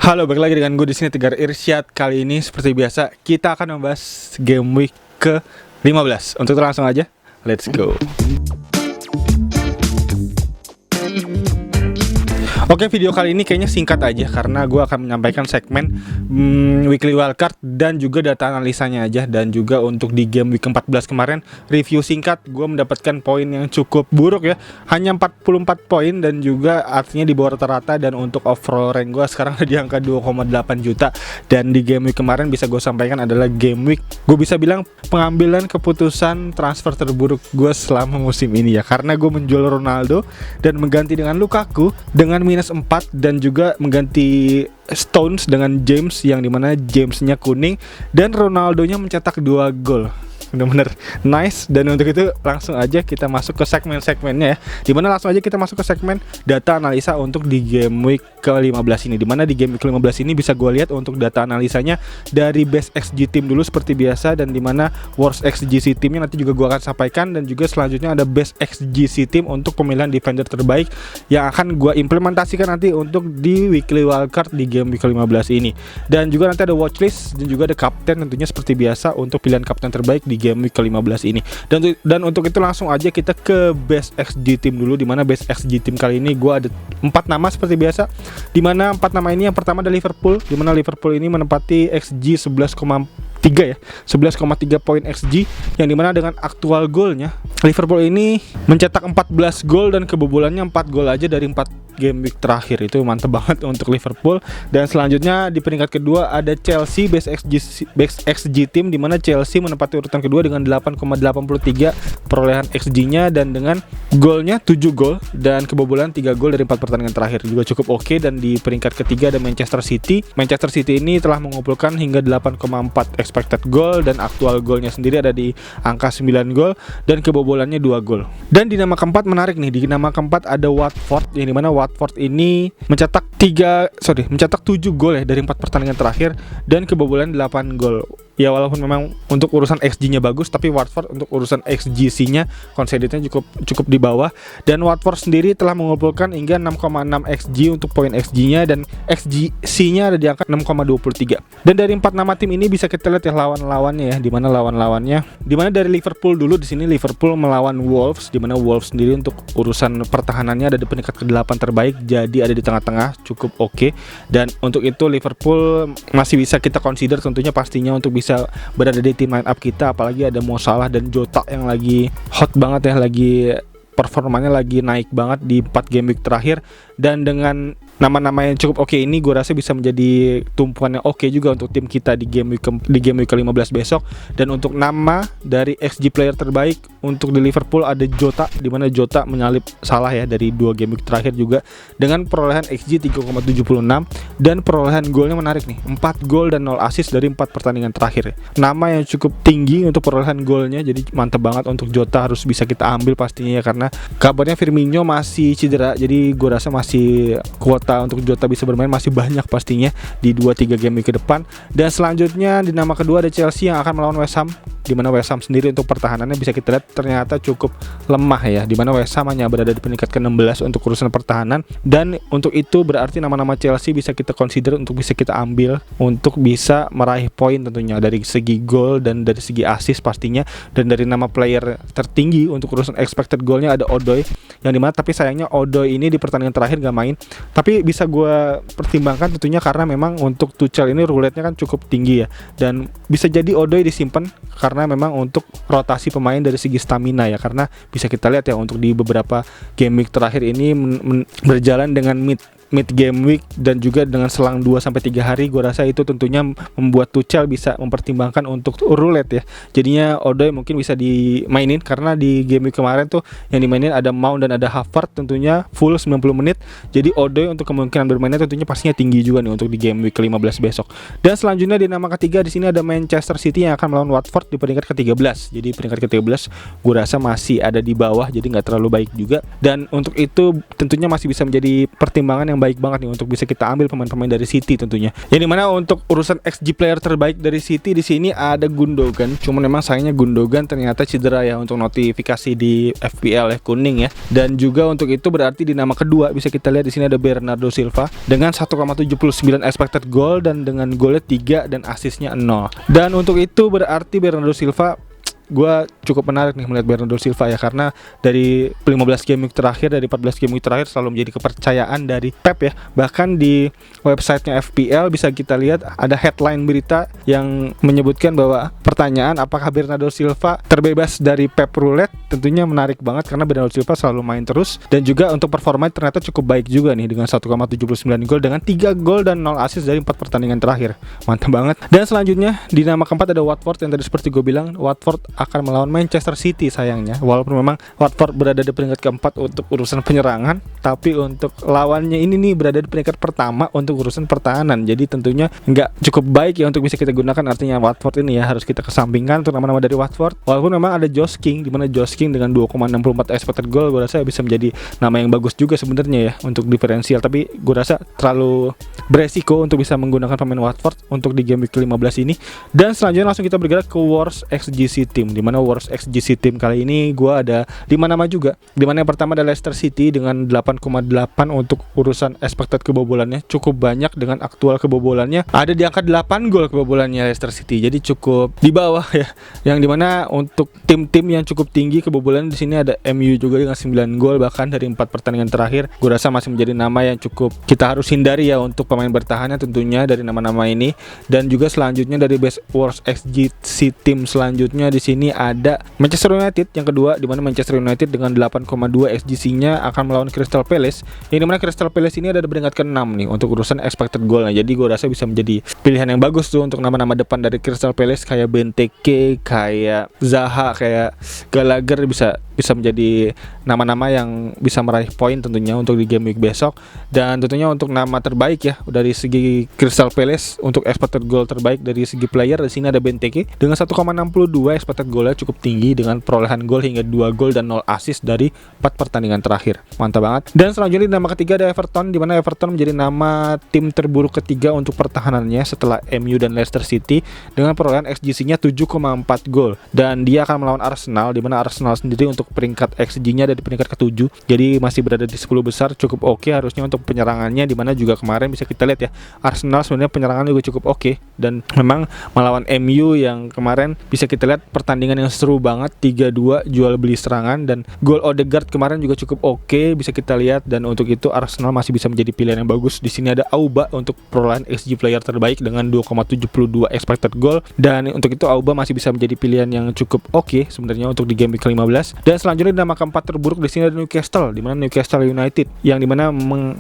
Halo, balik lagi dengan gue di sini Tegar Irsyad. Kali ini seperti biasa kita akan membahas game week ke-15. Untuk itu langsung aja, let's go. Oke, video kali ini kayaknya singkat aja karena gue akan menyampaikan segmen weekly wildcard dan juga data analisanya aja. Dan juga untuk di game week ke-14 kemarin, review singkat, gue mendapatkan poin yang cukup buruk ya, hanya 44 poin dan juga artinya di bawah rata-rata. Dan untuk overall rank gue sekarang ada di angka 2,8 juta. Dan di game week kemarin bisa gue sampaikan adalah game week, gue bisa bilang pengambilan keputusan transfer terburuk gue selama musim ini ya, karena gue menjual Ronaldo dan mengganti dengan Lukaku dengan minus 4 dan juga mengganti Stones dengan James yang dimana Jamesnya kuning dan Ronaldonya mencetak 2 gol. Bener-bener nice. Dan untuk itu langsung aja kita masuk ke segmen-segmennya ya, dimana langsung aja kita masuk ke segmen data analisa untuk di game week ke-15 ini. Dimana di game week ke-15 ini bisa gue lihat untuk data analisanya dari best XG team dulu seperti biasa, dan dimana worst XGC teamnya nanti juga gue akan sampaikan. Dan juga selanjutnya ada best XGC team untuk pemilihan defender terbaik yang akan gue implementasikan nanti untuk di weekly wildcard di game week ke-15 ini. Dan juga nanti ada watchlist dan juga ada kapten tentunya seperti biasa untuk pilihan kapten terbaik di game week ke-15 ini. Dan untuk itu langsung aja kita ke best XG team dulu, dimana best XG team kali ini gue ada 4 nama seperti biasa, dimana 4 nama ini yang pertama ada Liverpool, dimana Liverpool ini menempati XG 11,3 ya, 11,3 poin XG, yang dimana dengan aktual golnya Liverpool ini mencetak 14 gol dan kebobolannya 4 gol aja dari 4 game week terakhir. Itu mantep banget untuk Liverpool. Dan selanjutnya di peringkat kedua ada Chelsea best XG team, dimana Chelsea menempati urutan kedua dengan 8,83 perolehan XG-nya dan dengan golnya 7 gol dan kebobolan 3 gol dari 4 pertandingan terakhir, juga cukup oke. Dan di peringkat ketiga ada Manchester City. Manchester City ini telah mengumpulkan hingga 8,4 expected goal dan aktual golnya sendiri ada di angka 9 gol dan kebobolannya 2 gol. Dan di nama keempat menarik nih, di nama keempat ada Watford, yang dimana Watford ini mencetak 7 gol ya dari 4 pertandingan terakhir dan kebobolan 8 gol. Ya walaupun memang untuk urusan XG-nya bagus, tapi Watford untuk urusan XGC-nya conceded-nya cukup di bawah. Dan Watford sendiri telah mengumpulkan hingga 6,6 XG untuk poin XG-nya dan XGC-nya ada di angka 6,23. Dan dari 4 nama tim ini bisa kita lihat ya lawan-lawannya ya, dimana dari Liverpool dulu. Di sini Liverpool melawan Wolves, dimana Wolves sendiri untuk urusan pertahanannya ada di peringkat ke-8 terbaik, jadi ada di tengah-tengah, cukup oke. Dan untuk itu Liverpool masih bisa kita consider tentunya pastinya untuk bisa berada di tim line up kita, apalagi ada Mo Salah dan Jota yang lagi hot banget ya, lagi performanya lagi naik banget di 4 game week terakhir. Dan dengan nama-nama yang cukup oke ini, gue rasa bisa menjadi tumpuan yang oke juga untuk tim kita di game week ke-15 besok. Dan untuk nama dari XG player terbaik untuk di Liverpool ada Jota, dimana Jota menyalip Salah ya dari 2 game week terakhir juga dengan perolehan XG 3,76 dan perolehan golnya menarik nih, 4 gol dan 0 assist dari 4 pertandingan terakhir. Nama yang cukup tinggi untuk perolehan golnya, jadi mantep banget untuk Jota, harus bisa kita ambil pastinya ya, karena kabarnya Firmino masih cedera, jadi gue rasa masih kuota untuk Jota bisa bermain masih banyak pastinya di 2-3 game week ke depan. Dan selanjutnya di nama kedua ada Chelsea yang akan melawan West Ham, dimana West Ham sendiri untuk pertahanannya bisa kita lihat ternyata cukup lemah ya, dimana West Ham hanya berada di peringkat ke-16 untuk urusan pertahanan. Dan untuk itu berarti nama-nama Chelsea bisa kita consider untuk bisa kita ambil untuk bisa meraih poin tentunya dari segi gol dan dari segi assist pastinya. Dan dari nama player tertinggi untuk urusan expected goalnya ada Odoi, yang dimana tapi sayangnya Odoi ini di pertandingan terakhir gak main, tapi bisa gue pertimbangkan tentunya karena memang untuk Tuchel ini roulette-nya kan cukup tinggi ya, dan bisa jadi Odoi disimpan karena memang untuk rotasi pemain dari segi stamina ya, karena bisa kita lihat ya untuk di beberapa game week terakhir ini berjalan dengan mid game week dan juga dengan selang 2-3 hari. Gue rasa itu tentunya membuat Tuchel bisa mempertimbangkan untuk roulette ya, jadinya Odoi mungkin bisa dimainin karena di game week kemarin tuh yang dimainin ada Mount dan ada Havertz tentunya full 90 menit. Jadi Odoi untuk kemungkinan bermainnya tentunya pastinya tinggi juga nih untuk di game week ke-15 besok. Dan selanjutnya di nama ketiga di sini ada Manchester City yang akan melawan Watford di peringkat ke-13. Jadi peringkat ke-13 gue rasa masih ada di bawah, jadi nggak terlalu baik juga. Dan untuk itu tentunya masih bisa menjadi pertimbangan yang baik banget nih untuk bisa kita ambil pemain-pemain dari City tentunya. Yang dimana untuk urusan XG player terbaik dari City di sini ada Gundogan. Cuman memang sayangnya Gundogan ternyata cedera ya untuk notifikasi di FPL ya, kuning ya. Dan juga untuk itu berarti di nama kedua bisa kita lihat di sini ada Bernardo Silva dengan 1,79 expected goal dan dengan golnya 3 dan asisnya 0. Dan untuk itu berarti Bernardo Silva, gue cukup menarik nih melihat Bernardo Silva ya, karena dari 15 game week terakhir, dari 14 game week terakhir selalu menjadi kepercayaan dari Pep ya. Bahkan di websitenya FPL bisa kita lihat ada headline berita yang menyebutkan bahwa pertanyaan apakah Bernardo Silva terbebas dari Pep Roulette. Tentunya menarik banget karena Bernardo Silva selalu main terus dan juga untuk performa ternyata cukup baik juga nih dengan 1,79 gol dengan 3 gol dan 0 assist dari 4 pertandingan terakhir. Mantap banget. Dan selanjutnya di nama keempat ada Watford yang tadi seperti gue bilang, Watford akan melawan Manchester City sayangnya. Walaupun memang Watford berada di peringkat keempat untuk urusan penyerangan, tapi untuk lawannya ini nih berada di peringkat pertama untuk urusan pertahanan. Jadi tentunya nggak cukup baik ya untuk bisa kita gunakan. Artinya Watford ini ya harus kita kesampingkan untuk nama-nama dari Watford. Walaupun memang ada Josh King, di mana Josh King dengan 2,64 expected goal gue rasa bisa menjadi nama yang bagus juga sebenarnya ya untuk diferensial. Tapi gue rasa terlalu beresiko untuk bisa menggunakan pemain Watford untuk di game week 15 ini. Dan selanjutnya langsung kita bergerak ke Worst XGC Team, di mana Worst XGC Team kali ini gue ada 5 nama juga. Di mana yang pertama ada Leicester City dengan 8,8 untuk urusan expected kebobolannya, cukup banyak dengan aktual kebobolannya ada di angka 8 gol kebobolannya Leicester City. Jadi cukup di bawah ya. Yang dimana untuk tim-tim yang cukup tinggi kebobolan di sini ada MU juga dengan 9 gol bahkan dari 4 pertandingan terakhir. Gue rasa masih menjadi nama yang cukup kita harus hindari ya untuk pemain bertahannya tentunya dari nama-nama ini. Dan juga selanjutnya dari best Worst XGC Team selanjutnya di sini ada Manchester United yang kedua, di mana Manchester United dengan 8,2 XGC-nya akan melawan Crystal Palace. Yang dimana Crystal Palace ini ada di peringkat ke-6 nih untuk urusan expected goal. Jadi gue rasa bisa menjadi pilihan yang bagus tuh untuk nama-nama depan dari Crystal Palace kayak Benteke, kayak Zaha, kayak Gallagher bisa menjadi nama-nama yang bisa meraih poin tentunya untuk di game week besok. Dan tentunya untuk nama terbaik ya dari segi Crystal Palace untuk expected goal terbaik dari segi player di sini ada Benteke dengan 1,62 expected golnya cukup tinggi dengan perolehan gol hingga 2 gol dan 0 assist dari 4 pertandingan terakhir. Mantap banget. Dan selanjutnya di nama ketiga ada Everton, di mana Everton menjadi nama tim terburuk ketiga untuk pertahanannya setelah MU dan Leicester City dengan perolehan XGC-nya 7,4 gol. Dan dia akan melawan Arsenal, di mana Arsenal sendiri untuk peringkat XG-nya ada di peringkat ke-7. Jadi masih berada di 10 besar, cukup oke harusnya untuk penyerangannya, di mana juga kemarin bisa kita lihat ya Arsenal sebenarnya penyerangan juga cukup oke dan memang melawan MU yang kemarin bisa kita lihat pertandingan yang seru banget 3-2 jual beli serangan dan gol Odegaard kemarin juga cukup oke bisa kita lihat. Dan untuk itu Arsenal masih bisa menjadi pilihan yang bagus. Di sini ada Auba untuk perolehan XG player terbaik dengan 2,72 expected goal dan untuk itu Auba masih bisa menjadi pilihan yang cukup oke sebenarnya untuk di game week 15. Dan selanjutnya di nama keempat terburuk di sini ada Newcastle, di mana Newcastle United yang dimana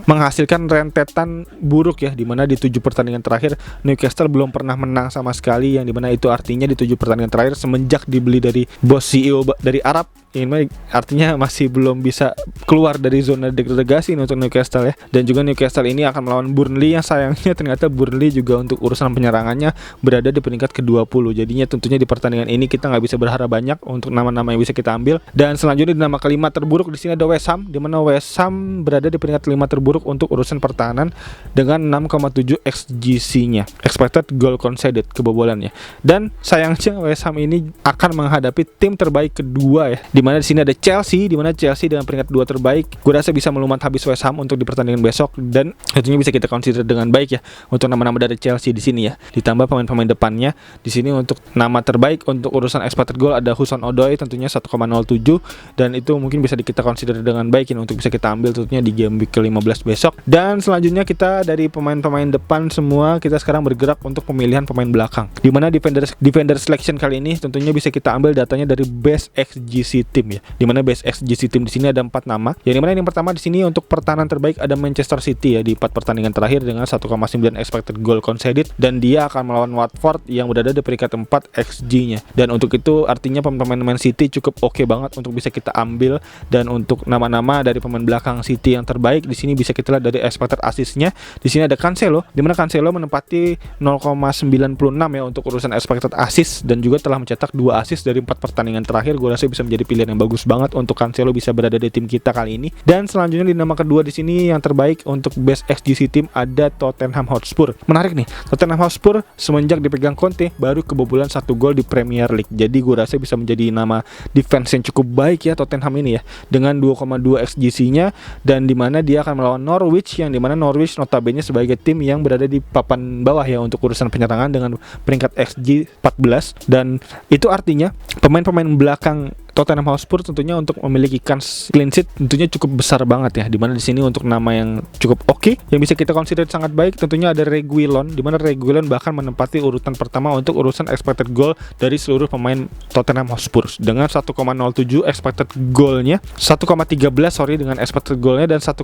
menghasilkan rentetan buruk ya, di mana di 7 pertandingan terakhir Newcastle belum pernah menang sama sekali, yang dimana itu artinya di 7 pertandingan terakhir semenjak dibeli dari bos CEO dari Arab, ini artinya masih belum bisa keluar dari zona degradasi untuk Newcastle ya. Dan juga Newcastle ini akan melawan Burnley yang sayangnya ternyata Burnley juga untuk urusan penyerangannya berada di peringkat ke-20. Jadinya tentunya di pertandingan ini kita nggak bisa berharap banyak untuk nama-nama yang bisa kita ambil. Dan selanjutnya di nama kelima terburuk di sini ada West Ham, di mana West Ham berada di peringkat 5 terburuk untuk urusan pertahanan dengan 6,7 XGC-nya, expected goal conceded, kebobolannya. Dan sayangnya West Ham ini akan menghadapi tim terbaik kedua ya, di mana di sini ada Chelsea, di mana Chelsea dengan peringkat 2 terbaik. Gue rasa bisa melumat habis West Ham untuk di pertandingan besok dan tentunya bisa kita consider dengan baik ya untuk nama-nama dari Chelsea di sini ya. Ditambah pemain-pemain depannya di sini untuk nama terbaik untuk urusan expected goal ada Hudson-Odoi tentunya 1,07 dan itu mungkin bisa kita consider dengan baik ya untuk bisa kita ambil tentunya di game week ke-15 besok. Dan selanjutnya kita dari pemain-pemain depan semua kita sekarang bergerak untuk pemilihan pemain belakang. Di mana defender selection kali ini tentunya bisa kita ambil datanya dari best XGC tim ya. Dimana best XGC tim di sini ada 4 nama. Yang dimana yang pertama di sini untuk pertahanan terbaik ada Manchester City ya di 4 pertandingan terakhir dengan 1,9 expected goal conceded dan dia akan melawan Watford yang berada di peringkat 4 XG-nya. Dan untuk itu artinya pemain Man City cukup oke banget untuk bisa kita ambil. Dan untuk nama-nama dari pemain belakang City yang terbaik di sini bisa kita lihat dari expected assist-nya. Di sini ada Cancelo, di mana Cancelo menempati 0,96 ya untuk urusan expected assist dan juga telah mencetak 2 assist dari 4 pertandingan terakhir. Gue rasa bisa menjadi pilihan yang bagus banget untuk Cancelo bisa berada di tim kita kali ini. Dan selanjutnya di nama kedua di sini yang terbaik untuk best XGC tim ada Tottenham Hotspur. Menarik nih, Tottenham Hotspur semenjak dipegang Conte baru kebobolan 1 gol di Premier League. Jadi gue rasa bisa menjadi nama defense yang cukup baik ya Tottenham ini ya, dengan 2,2 XGC-nya, dan dimana dia akan melawan Norwich, yang dimana Norwich notabene sebagai tim yang berada di papan bawah ya untuk urusan penyerangan dengan peringkat XG 14. Dan itu artinya pemain-pemain belakang Tottenham Hotspur tentunya untuk memiliki kans clean sheet tentunya cukup besar banget ya. Dimana di sini untuk nama yang cukup oke yang bisa kita consider sangat baik tentunya ada Reguilon, dimana Reguilon bahkan menempati urutan pertama untuk urusan expected goal dari seluruh pemain Tottenham Hotspur dengan 1,07 expected goalnya, 1,13 dengan expected goalnya, dan 1,07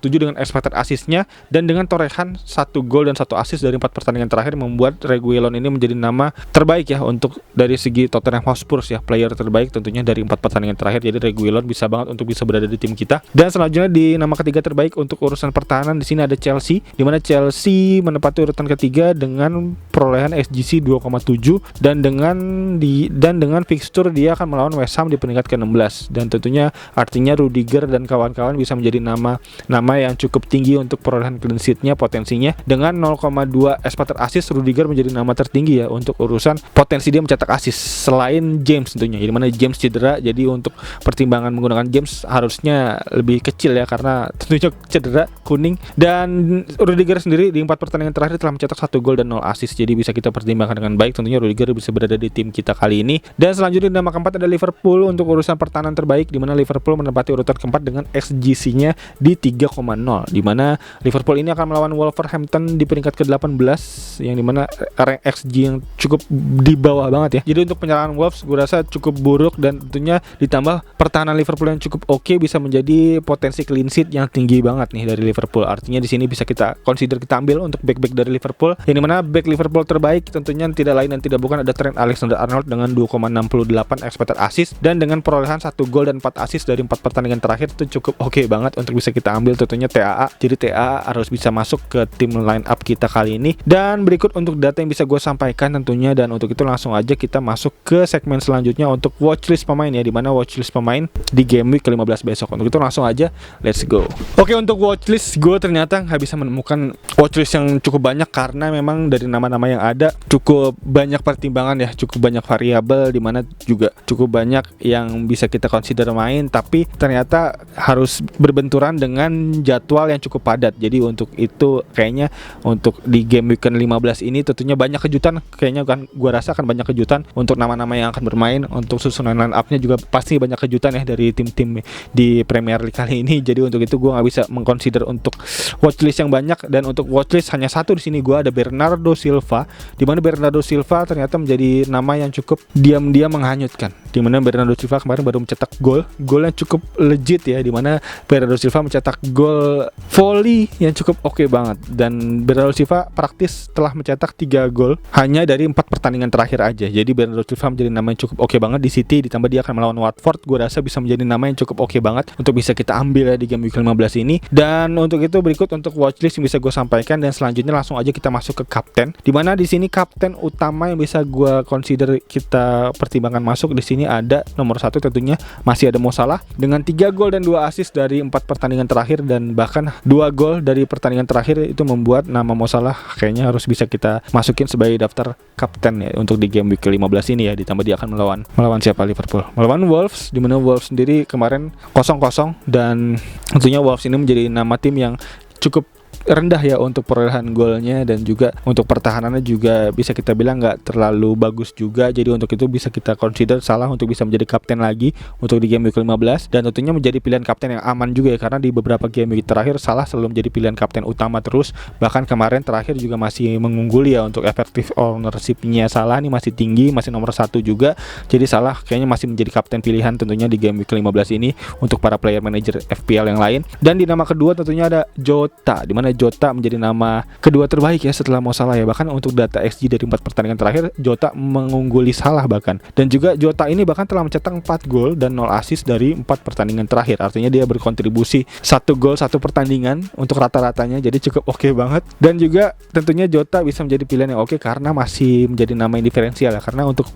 dengan expected assistnya, dan dengan torehan 1 gol dan 1 assist dari 4 pertandingan terakhir membuat Reguilon ini menjadi nama terbaik ya untuk dari segi Tottenham Hotspur ya, player terbaik tentunya dari 4 pertandingan terakhir. Jadi Reguilon bisa banget untuk bisa berada di tim kita. Dan selanjutnya di nama ketiga terbaik untuk urusan pertahanan di sini ada Chelsea, di mana Chelsea menempati urutan ketiga dengan perolehan XGC 2,7 dan dengan fixture dia akan melawan West Ham di peringkat ke-16. Dan tentunya artinya Rudiger dan kawan-kawan bisa menjadi nama yang cukup tinggi untuk perolehan clean sheet-nya, potensinya. Dengan 0,2 expected assist, Rudiger menjadi nama tertinggi ya untuk urusan potensi dia mencetak assist selain James tentunya. Di mana James cedera, jadi untuk pertimbangan menggunakan James harusnya lebih kecil ya karena tentunya cedera kuning. Dan Rudiger sendiri di 4 pertandingan terakhir telah mencetak 1 gol dan 0 assist, jadi bisa kita pertimbangkan dengan baik. Tentunya Rudiger bisa berada di tim kita kali ini. Dan selanjutnya di nama keempat ada Liverpool untuk urusan pertahanan terbaik, di mana Liverpool menempati urutan keempat dengan XGC-nya di 3,0, di mana Liverpool ini akan melawan Wolverhampton di peringkat ke-18 yang dimana rank XG yang cukup di bawah banget ya. Jadi untuk penyerangan Wolves gue rasa cukup buruk, dan tentunya ditambah pertahanan Liverpool yang cukup oke bisa menjadi potensi clean sheet yang tinggi banget nih dari Liverpool. Artinya di sini bisa kita consider kita ambil untuk back-back dari Liverpool, yang dimana back Liverpool terbaik tentunya tidak lain dan tidak bukan ada Trent Alexander-Arnold dengan 2,68 expected assist dan dengan perolehan 1 gol dan 4 assist dari 4 pertandingan terakhir itu cukup oke banget untuk bisa kita ambil tentunya TAA. Jadi TAA harus bisa masuk ke tim line up kita kali ini. Dan berikut untuk data yang bisa gue sampaikan tentunya, dan untuk itu langsung aja kita masuk ke segmen selanjutnya untuk watchlist pemain ya, dimana watchlist pemain di game week ke-15 besok. Untuk itu langsung aja let's go. Oke, untuk watchlist gue ternyata nggak bisa menemukan watchlist yang cukup banyak karena memang dari nama-nama yang ada cukup banyak pertimbangan ya, cukup banyak variabel, dimana juga cukup banyak yang bisa kita consider main tapi ternyata harus berbenturan dengan jadwal yang cukup padat. Jadi untuk itu kayaknya untuk di game week ke-15 ini tentunya banyak kejutan, kayaknya kan gue rasa akan banyak kejutan untuk nama-nama yang akan bermain. Untuk susunan line up-nya juga pasti banyak kejutan ya dari tim-tim di Premier League kali ini. Jadi untuk itu gue nggak bisa mengconsider untuk watchlist yang banyak, dan untuk watchlist hanya satu di sini gue ada Bernardo Silva, di mana Bernardo Silva ternyata menjadi nama yang cukup diam-diam menghanyutkan. Di mana Bernardo Silva kemarin baru mencetak gol yang cukup legit ya, di mana Bernardo Silva mencetak gol volley yang cukup oke banget, dan Bernardo Silva praktis telah mencetak 3 gol hanya dari 4 pertandingan terakhir aja. Jadi Bernardo Silva menjadi nama yang cukup oke banget di City, ditambah dia akan melawan Watford. Gue rasa bisa menjadi nama yang cukup oke banget untuk bisa kita ambil ya di game week 15 ini. Dan untuk itu berikut untuk watchlist yang bisa gue sampaikan, dan selanjutnya langsung aja kita masuk ke kapten, di mana di sini kapten utama yang bisa gue consider kita pertimbangkan masuk di sini ada nomor 1 tentunya masih ada Mo Salah dengan 3 gol dan 2 assist dari 4 pertandingan terakhir, dan bahkan 2 gol dari pertandingan terakhir itu membuat nama Mo Salah kayaknya harus bisa kita masukin sebagai daftar kapten ya untuk di game week ke-15 ini ya. Ditambah dia akan melawan siapa? Liverpool, melawan Wolves, di mana Wolves sendiri kemarin 0-0, dan tentunya Wolves ini menjadi nama tim yang cukup rendah ya untuk perolehan golnya, dan juga untuk pertahanannya juga bisa kita bilang nggak terlalu bagus juga. Jadi untuk itu bisa kita consider Salah untuk bisa menjadi kapten lagi untuk di game week 15, dan tentunya menjadi pilihan kapten yang aman juga ya, karena di beberapa game week terakhir Salah selalu menjadi pilihan kapten utama terus. Bahkan kemarin terakhir juga masih mengungguli ya untuk effective ownership-nya Salah ini masih tinggi, masih nomor 1 juga. Jadi Salah kayaknya masih menjadi kapten pilihan tentunya di game week 15 ini untuk para player manager FPL yang lain. Dan di nama kedua tentunya ada Jota, di mana Jota menjadi nama kedua terbaik ya setelah Mo Salah ya. Bahkan untuk data XG dari 4 pertandingan terakhir Jota mengungguli Salah bahkan. Dan juga Jota ini bahkan telah mencetak 4 gol dan 0 assist dari 4 pertandingan terakhir. Artinya dia berkontribusi 1 gol 1 pertandingan untuk rata-ratanya, jadi cukup oke banget. Dan juga tentunya Jota bisa menjadi pilihan yang oke karena masih menjadi nama yang diferensial ya. Karena untuk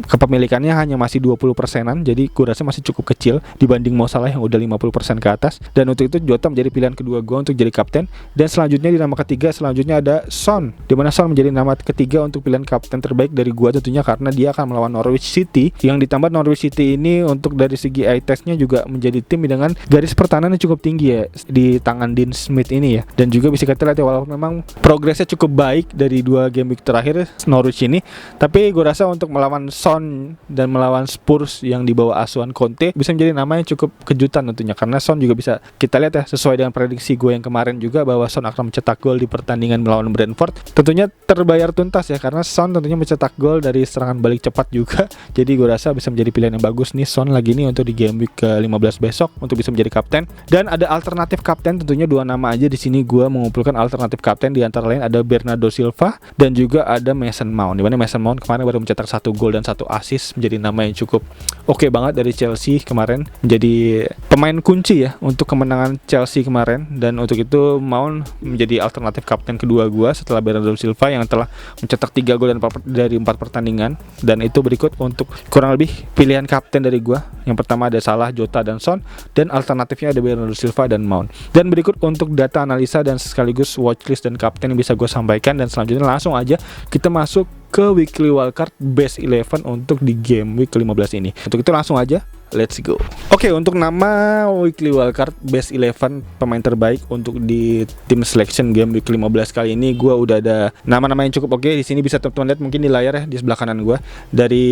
kepemilikannya hanya masih 20%-an, jadi gue rasa masih cukup kecil dibanding Mo Salah yang udah 50% ke atas. Dan untuk itu Jota menjadi pilihan kedua gue untuk jadi kapten. Dan selanjutnya di nama ketiga selanjutnya ada Son, dimana Son menjadi nama ketiga untuk pilihan kapten terbaik dari gue tentunya karena dia akan melawan Norwich City, yang ditambah Norwich City ini untuk dari segi eye test-nya juga menjadi tim dengan garis pertahanan yang cukup tinggi ya di tangan Dean Smith ini ya. Dan juga bisa kita lihat ya, walaupun memang progresnya cukup baik dari 2 game week terakhir Norwich ini, tapi gue rasa untuk melawan Son dan melawan Spurs yang dibawa asuhan Conte bisa menjadi nama yang cukup kejutan tentunya, karena Son juga bisa kita lihat ya sesuai dengan prediksi gue yang kemarin juga bahwa Son akan mencetak gol di pertandingan melawan Brentford. Tentunya terbayar tuntas ya karena Son tentunya mencetak gol dari serangan balik cepat juga. Jadi gue rasa bisa menjadi pilihan yang bagus nih Son lagi nih untuk di game week ke-15 besok untuk bisa menjadi kapten. Dan ada alternatif kapten tentunya 2 nama aja di sini gue mengumpulkan alternatif kapten, di antara lain ada Bernardo Silva dan juga ada Mason Mount. Di mana Mason Mount kemarin baru mencetak 1 gol dan 1 assist, menjadi nama yang cukup oke banget dari Chelsea kemarin, menjadi pemain kunci ya untuk kemenangan Chelsea kemarin. Dan untuk itu Mount menjadi alternatif kapten kedua gua setelah Bernardo Silva yang telah mencetak 3 gol dari 4 pertandingan. Dan itu berikut untuk kurang lebih pilihan kapten dari gua. Yang pertama ada Salah, Jota dan Son, dan alternatifnya ada Bernardo Silva dan Mount. Dan berikut untuk data analisa dan sekaligus watchlist dan kapten yang bisa gue sampaikan. Dan selanjutnya langsung aja kita masuk ke weekly wildcard best 11 untuk di game week ke-15 ini. Untuk itu langsung aja let's go. Oke, untuk nama weekly wildcard best 11 pemain terbaik untuk di tim selection game week 15 kali ini, gue udah ada nama-nama yang cukup oke. Di sini bisa teman-teman lihat mungkin di layar ya di sebelah kanan gue. Dari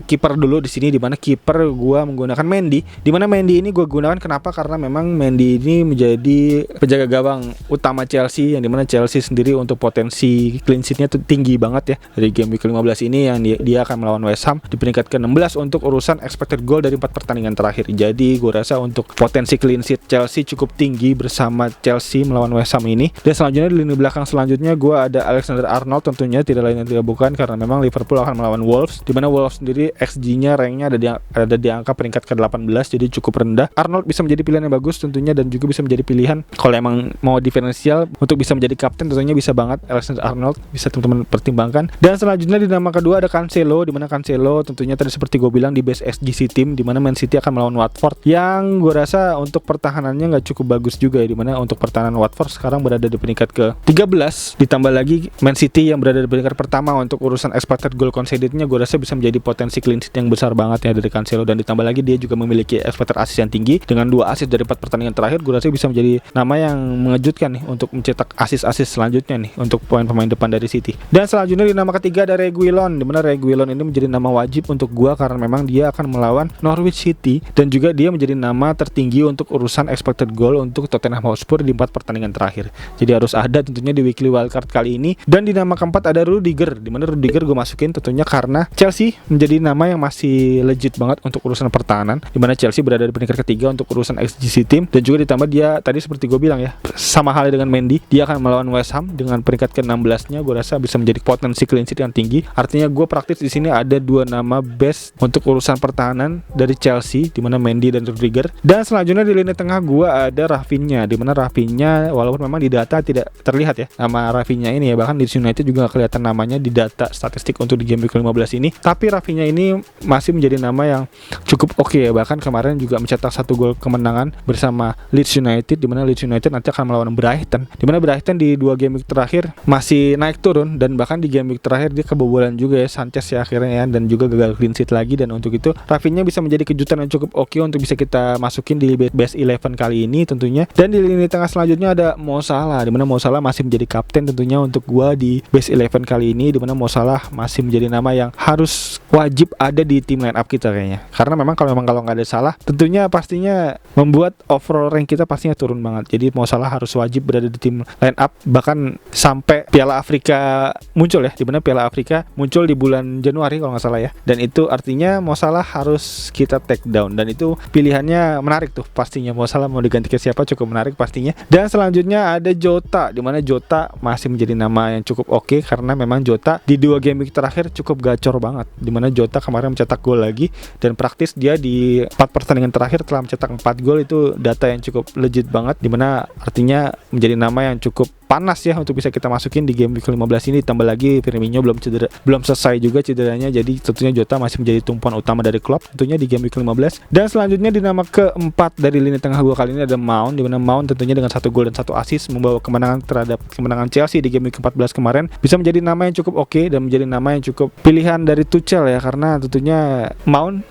kiper dulu di sini, di mana kiper gue menggunakan Mendy. Di mana Mendy ini gue gunakan kenapa? Karena memang Mendy ini menjadi penjaga gawang utama Chelsea, yang dimana Chelsea sendiri untuk potensi clean sheet-nya tuh tinggi banget ya. Dari game week 15 ini yang dia akan melawan West Ham di peringkat ke-16 untuk urusan expected goal dari 4 pertandingan terakhir. Jadi gue rasa untuk potensi clean sheet Chelsea cukup tinggi bersama Chelsea melawan West Ham ini. Dan selanjutnya di lini belakang selanjutnya gue ada Alexander Arnold, tentunya tidak lain dan tidak bukan karena memang Liverpool akan melawan Wolves, di mana Wolves sendiri XG-nya ranknya ada di angka peringkat ke-18, jadi cukup rendah. Arnold bisa menjadi pilihan yang bagus tentunya, dan juga bisa menjadi pilihan kalau emang mau diferensial untuk bisa menjadi kapten, tentunya bisa banget Alexander Arnold, bisa teman-teman pertimbangkan. Dan selanjutnya di nama kedua ada Cancelo, di mana Cancelo tentunya tadi seperti gue bilang di base SGC team, di mana Man City akan melawan Watford yang gue rasa untuk pertahanannya nggak cukup bagus juga ya, di mana untuk pertahanan Watford sekarang berada di peringkat ke-13, ditambah lagi Man City yang berada di peringkat pertama untuk urusan expected goal conceded-nya. Gue rasa bisa menjadi potensi clean sheet yang besar banget ya dari Cancelo, dan ditambah lagi dia juga memiliki expected assist yang tinggi dengan 2 assist dari 4 pertandingan terakhir. Gue rasa bisa menjadi nama yang mengejutkan nih untuk mencetak assist selanjutnya nih untuk pemain depan dari City. Dan selanjutnya di nama ketiga ada Reguilon, di mana Reguilon ini menjadi nama wajib untuk gue karena memang dia akan melawan Norwich City, dan juga dia menjadi nama tertinggi untuk urusan expected goal untuk Tottenham Hotspur di 4 pertandingan terakhir. Jadi harus ada tentunya di weekly wildcard kali ini. Dan di nama keempat ada Rudiger, di mana Rudiger gue masukin tentunya karena Chelsea menjadi nama yang masih legit banget untuk urusan pertahanan, di mana Chelsea berada di peringkat ketiga untuk urusan XGC team, dan juga ditambah dia tadi seperti gue bilang ya, sama halnya dengan Mendy, dia akan melawan West Ham dengan peringkat ke-16-nya. Gue rasa bisa menjadi potensi clean sheet yang tinggi. Artinya gue praktis di sini ada 2 nama best untuk urusan pertahanan dari Chelsea, di mana Mendy dan Rudiger. Dan selanjutnya di lini tengah gue ada Rafinha, di mana Rafinha walaupun memang di data tidak terlihat ya nama Rafinha ini ya, bahkan di United juga gak kelihatan namanya di data statistik untuk di game week 15 ini, tapi Rafinha ini masih menjadi nama yang cukup oke ya. Bahkan kemarin juga mencetak 1 gol kemenangan bersama Leeds United, di mana Leeds United nanti akan melawan Brighton, di mana Brighton di 2 game week terakhir masih naik turun, dan bahkan di game week terakhir dia kebobolan juga ya Sanchez ya akhirnya ya, dan juga gagal clean sheet lagi. Dan untuk itu Rafinha bisa menjadi kejutan yang cukup oke untuk bisa kita masukin di best 11 kali ini tentunya. Dan di lini tengah selanjutnya ada Mo Salah, di mana Mo Salah masih menjadi kapten tentunya untuk gua di best 11 kali ini, di mana Mo Salah masih menjadi nama yang harus wajib ada di tim line up kita kayaknya. Karena memang kalau nggak ada Salah tentunya pastinya membuat overall rank kita pastinya turun banget. Jadi Mo Salah harus wajib berada di tim line up bahkan sampai Piala Afrika muncul ya, di mana Piala Afrika muncul di bulan Januari kalau nggak salah ya. Dan itu artinya Mo Salah harus kita take down, dan itu pilihannya menarik tuh pastinya, mau salah mau diganti ke siapa cukup menarik pastinya. Dan selanjutnya ada Jota, dimana Jota masih menjadi nama yang cukup oke karena memang Jota di 2 game week terakhir cukup gacor banget, dimana Jota kemarin mencetak gol lagi, dan praktis dia di 4 pertandingan terakhir telah mencetak 4 gol. Itu data yang cukup legit banget, dimana artinya menjadi nama yang cukup panas ya untuk bisa kita masukin di game week 15 ini. Tambah lagi Firmino belum selesai juga cederanya, jadi tentunya Jota masih menjadi tumpuan utama dari klub tentunya di game week 15. Dan selanjutnya di nama keempat dari lini tengah gua kali ini ada Mount, di mana Mount tentunya dengan 1 gol dan 1 assist membawa kemenangan Chelsea di game week 14 kemarin, bisa menjadi nama yang cukup oke dan menjadi nama yang cukup pilihan dari Tuchel ya, karena tentunya Mount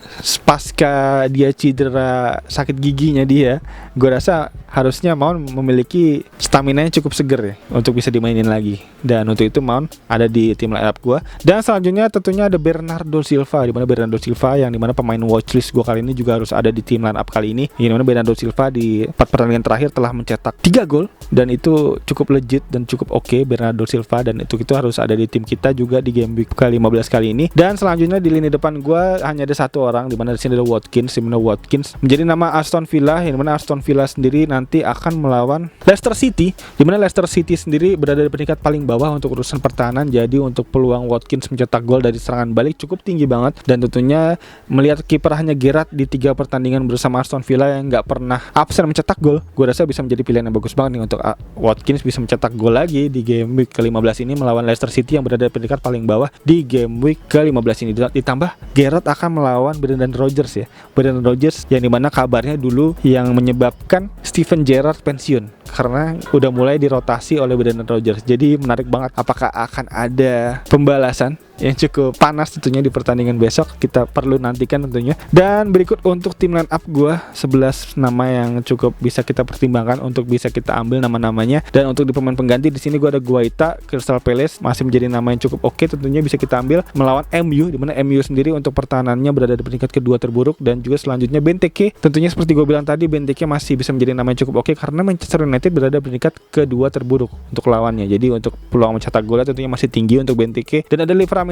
pasca dia cedera sakit giginya dia, gua rasa harusnya Mount memiliki stamina yang cukup seger ya untuk bisa dimainin lagi, dan untuk itu Mount ada di tim line up gua. Dan selanjutnya tentunya ada Bernardo Silva, di mana Bernardo Silva yang dimana pemain watchlist gua kali ini juga harus ada di tim line up kali ini, di mana Bernardo Silva di 4 pertandingan terakhir telah mencetak 3 gol, dan itu cukup legit dan cukup oke Bernardo Silva, dan itu harus ada di tim kita juga di game week ke-15 kali ini. Dan selanjutnya di lini depan gua hanya ada 1 orang, di mana di sini ada Watkins, di mana Watkins menjadi nama Aston Villa, yang dimana Aston Villa sendiri nanti akan melawan Leicester City, di mana Leicester City sendiri berada di peringkat paling bawah untuk urusan pertahanan. Jadi untuk peluang Watkins mencetak gol dari serangan balik cukup tinggi banget, dan tentunya melihat kiper hanya Gerrard di 3 pertandingan bersama Aston Villa yang nggak pernah absen mencetak gol, gue rasa bisa menjadi pilihan yang bagus banget nih untuk Watkins bisa mencetak gol lagi di game week ke-15 ini melawan Leicester City yang berada di peringkat paling bawah di game week ke-15 ini. Ditambah Gerrard akan melawan Brendan Rodgers ya, Brendan Rodgers yang dimana kabarnya dulu yang menyebabkan Steven Gerrard pensiun karena udah mulai dirotasi oleh Brendan Rodgers. Jadi menarik banget apakah akan ada pembalasan yang cukup panas tentunya di pertandingan besok, kita perlu nantikan tentunya. Dan berikut untuk tim line up gue 11 nama yang cukup bisa kita pertimbangkan untuk bisa kita ambil nama-namanya. Dan untuk di pemain pengganti di sini gue ada Guaita, Crystal Palace masih menjadi nama yang cukup oke tentunya bisa kita ambil melawan MU, di mana MU sendiri untuk pertahanannya berada di peringkat kedua terburuk. Dan juga selanjutnya Benteke, tentunya seperti gue bilang tadi Benteke masih bisa menjadi nama yang cukup oke karena Manchester United berada di peringkat kedua terburuk untuk lawannya. Jadi untuk peluang mencetak gol tentunya masih tinggi untuk Benteke. Dan ada Livramento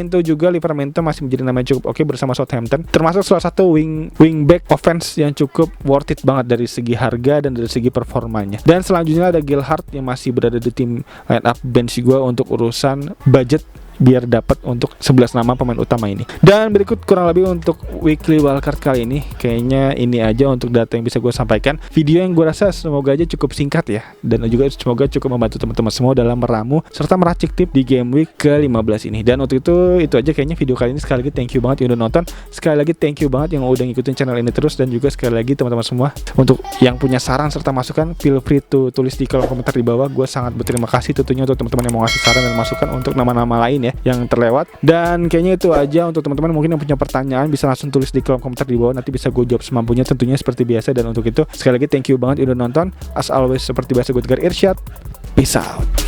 masih menjadi nama yang cukup oke bersama Southampton, termasuk salah satu wingback offense yang cukup worth it banget dari segi harga dan dari segi performanya. Dan selanjutnya ada Gelhardt yang masih berada di tim line up bench gue untuk urusan budget biar dapat untuk 11 nama pemain utama ini. Dan berikut kurang lebih untuk weekly wildcard kali ini, kayaknya ini aja untuk data yang bisa gue sampaikan. Video yang gue rasa semoga aja cukup singkat ya, dan juga semoga cukup membantu teman-teman semua dalam meramu serta meracik tip di game week ke-15 ini. Dan untuk itu aja kayaknya video kali ini. Sekali lagi thank you banget yang udah nonton, sekali lagi thank you banget yang udah ngikutin channel ini terus, dan juga sekali lagi teman-teman semua untuk yang punya saran serta masukan feel free to tulis di kolom komentar di bawah. Gue sangat berterima kasih tentunya untuk teman-teman yang mau ngasih saran dan masukan untuk nama-nama lain ya yang terlewat. Dan kayaknya itu aja untuk teman-teman mungkin yang punya pertanyaan bisa langsung tulis di kolom komentar di bawah, nanti bisa gue jawab semampunya tentunya seperti biasa. Dan untuk itu sekali lagi thank you banget udah nonton. As always seperti biasa gue Tegar Irsyad, peace out.